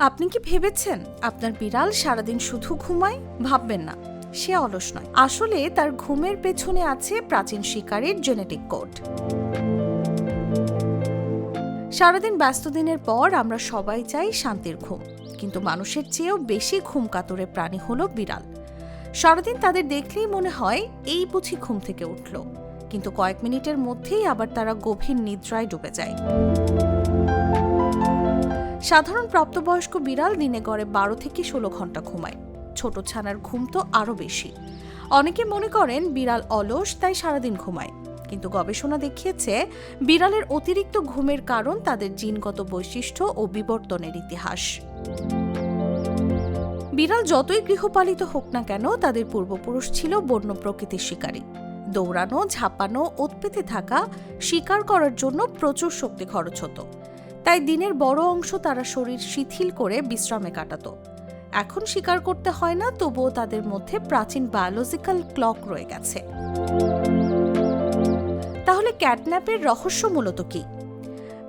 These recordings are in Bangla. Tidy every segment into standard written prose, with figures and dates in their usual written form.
আপনি কি ভেবেছেন আপনার বিড়াল সারাদিন শুধু ঘুমায়? ভাববেন না, সে অলস নয়। আসলে তার ঘুমের পেছনে আছে প্রাচীন শিকারীর জেনেটিক কোড। সারাদিন ব্যস্ত দিনের পর আমরা সবাই চাই শান্তির ঘুম, কিন্তু মানুষের চেয়েও বেশি ঘুম কাতরে প্রাণী হলো বিড়াল। সারাদিন তাদের দেখলেই মনে হয় এই বুঝি ঘুম থেকে উঠল, কিন্তু কয়েক মিনিটের মধ্যেই আবার তারা গভীর নিদ্রায় ডুবে যায়। সাধারণ প্রাপ্তবয়স্ক বিড়াল দিনে গড়ে 12 থেকে 16 ঘন্টা ঘুমায়। ছোট ছানার ঘুম তো আরও বেশি। অনেকে মনে করেন বিড়াল অলস তাই সারাদিন ঘুমায়, কিন্তু গবেষণা দেখিয়েছে বিড়ালের অতিরিক্ত ঘুমের কারণ তাদের জিনগত বৈশিষ্ট্য ও বিবর্তনের ইতিহাস। বিড়াল যতই গৃহপালিত হোক না কেন, তাদের পূর্বপুরুষ ছিল বন্য প্রকৃতির শিকারী। দৌড়ানো, ঝাঁপানো, ওত পেতে থাকা, শিকার করার জন্য প্রচুর শক্তি খরচ হতো। তাই দিনের বড় অংশ তারা শরীর শিথিল করে বিশ্রামে কাটাত। এখন শিকার করতে হয় না, তবুও তাদের মধ্যে প্রাচীন বায়োলজিক্যাল ক্লক রয়ে গেছে। তাহলে ক্যাটন্যাপের রহস্য মূলত কি?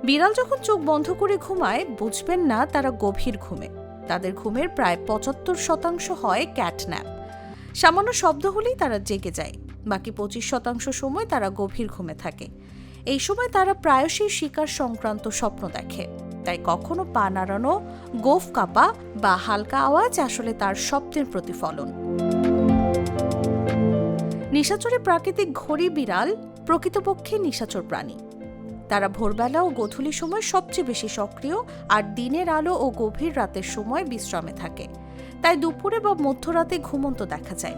বিড়াল যখন চোখ বন্ধ করে ঘুমায়, বুঝবেন না তারা গভীর ঘুমে। তাদের ঘুমের প্রায় 75% হয় ক্যাটন্যাপ। সামান্য শব্দ হলেই তারা জেগে যায়। বাকি 25% সময় তারা গভীর ঘুমে থাকে। এই সময় তারা প্রায়শই শিকার সংক্রান্ত স্বপ্ন দেখে। তাই কখনো পা নাড়ানো, গোঁফ কাঁপা বা হালকা আওয়াজ আসলে তার স্বপ্নের প্রতিফলন। নিশাচরে প্রাকৃতিক ঘড়ি বিড়াল প্রকৃতপক্ষে নিশাচর প্রাণী। তারা ভোরবেলা ও গোধূলি সময় সবচেয়ে বেশি সক্রিয়, আর দিনের আলো ও গভীর রাতের সময় বিশ্রামে থাকে। তাই দুপুরে বা মধ্যরাতে ঘুমন্ত দেখা যায়।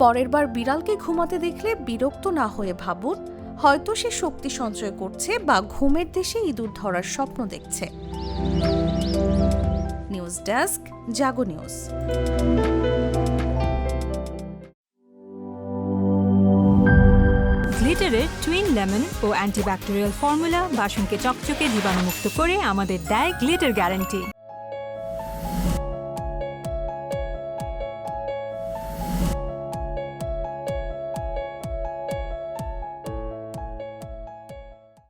পরের বার বিড়ালকে ঘুমাতে দেখলে বিরক্ত না হয়ে ভাবুন, হয়তো সে শক্তি সঞ্চয় করছে বা ঘুমের দেশে ইঁদুর ধরার স্বপ্ন দেখছে। নিউজ ডেস্ক, জাগো নিউজ। গ্লিটারের টুইন লেমন ও অ্যান্টিব্যাকটেরিয়াল ফর্মুলা বাসনকে চকচকে জীবাণুমুক্ত করে আমাদের দেয় গ্লিটার গ্যারান্টি।